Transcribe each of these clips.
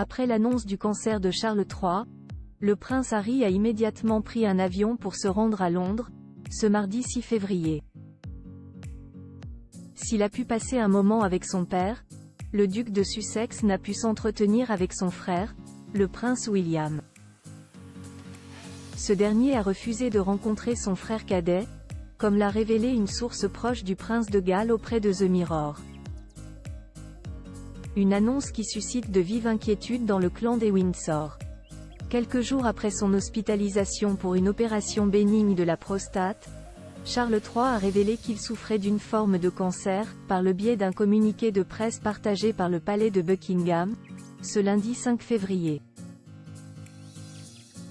Après l'annonce du cancer de Charles III, le prince Harry a immédiatement pris un avion pour se rendre à Londres, ce mardi 6 février. S'il a pu passer un moment avec son père, le duc de Sussex n'a pu s'entretenir avec son frère, le prince William. Ce dernier a refusé de rencontrer son frère cadet, comme l'a révélé une source proche du prince de Galles auprès de The Mirror. Une annonce qui suscite de vives inquiétudes dans le clan des Windsor. Quelques jours après son hospitalisation pour une opération bénigne de la prostate, Charles III a révélé qu'il souffrait d'une forme de cancer, par le biais d'un communiqué de presse partagé par le palais de Buckingham, ce lundi 5 février.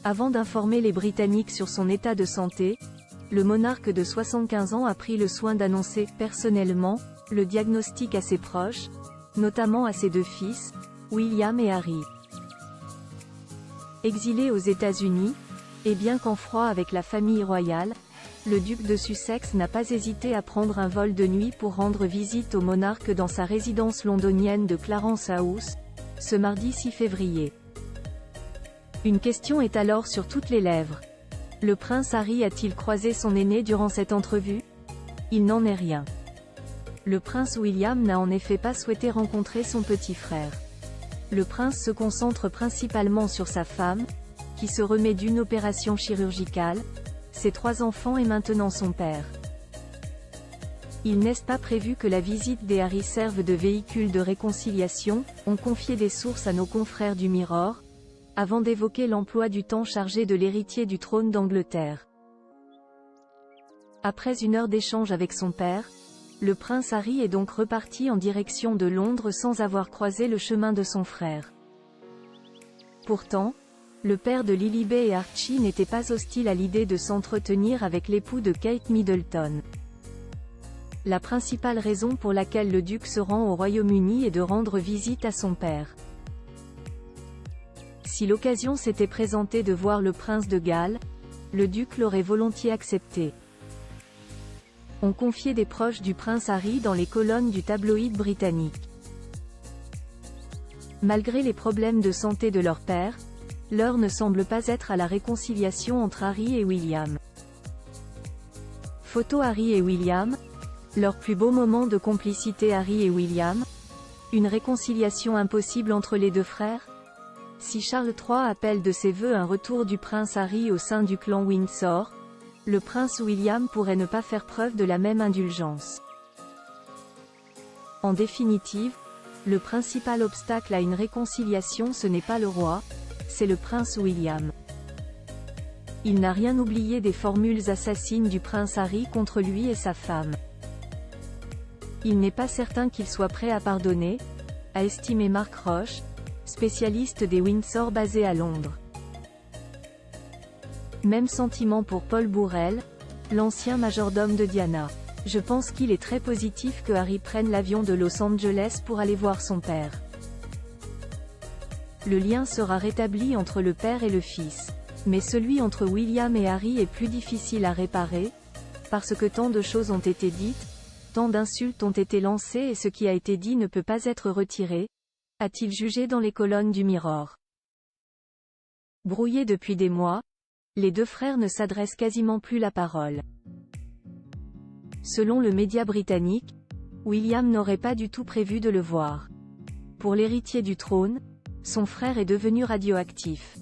Avant d'informer les Britanniques sur son état de santé, le monarque de 75 ans a pris le soin d'annoncer, personnellement, le diagnostic à ses proches, notamment à ses deux fils, William et Harry. Exilé aux États-Unis, et bien qu'en froid avec la famille royale, le duc de Sussex n'a pas hésité à prendre un vol de nuit pour rendre visite au monarque dans sa résidence londonienne de Clarence House, ce mardi 6 février. Une question est alors sur toutes les lèvres. Le prince Harry a-t-il croisé son aîné durant cette entrevue? Il n'en est rien. Le prince William n'a en effet pas souhaité rencontrer son petit frère. Le prince se concentre principalement sur sa femme, qui se remet d'une opération chirurgicale, ses 3 enfants et maintenant son père. Il n'est pas prévu que la visite des Harry serve de véhicule de réconciliation, ont confié des sources à nos confrères du Mirror, avant d'évoquer l'emploi du temps chargé de l'héritier du trône d'Angleterre. Après une heure d'échange avec son père, le prince Harry est donc reparti en direction de Londres sans avoir croisé le chemin de son frère. Pourtant, le père de Lilibet et Archie n'était pas hostile à l'idée de s'entretenir avec l'époux de Kate Middleton. La principale raison pour laquelle le duc se rend au Royaume-Uni est de rendre visite à son père. Si l'occasion s'était présentée de voir le prince de Galles, le duc l'aurait volontiers accepté. Ont confié des proches du prince Harry dans les colonnes du tabloïd britannique. Malgré les problèmes de santé de leur père, l'heure ne semble pas être à la réconciliation entre Harry et William. Photo Harry et William, leur plus beau moment de complicité. Harry et William, une réconciliation impossible entre les deux frères? Si Charles III appelle de ses vœux un retour du prince Harry au sein du clan Windsor, le prince William pourrait ne pas faire preuve de la même indulgence. En définitive, le principal obstacle à une réconciliation ce n'est pas le roi, c'est le prince William. Il n'a rien oublié des formules assassines du prince Harry contre lui et sa femme. Il n'est pas certain qu'il soit prêt à pardonner, a estimé Mark Roche, spécialiste des Windsor basé à Londres. Même sentiment pour Paul Bourrel, l'ancien majordome de Diana. Je pense qu'il est très positif que Harry prenne l'avion de Los Angeles pour aller voir son père. Le lien sera rétabli entre le père et le fils. Mais celui entre William et Harry est plus difficile à réparer, parce que tant de choses ont été dites, tant d'insultes ont été lancées et ce qui a été dit ne peut pas être retiré, a-t-il jugé dans les colonnes du Mirror. Brouillés depuis des mois, les deux frères ne s'adressent quasiment plus la parole. Selon le média britannique, William n'aurait pas du tout prévu de le voir. Pour l'héritier du trône, son frère est devenu radioactif.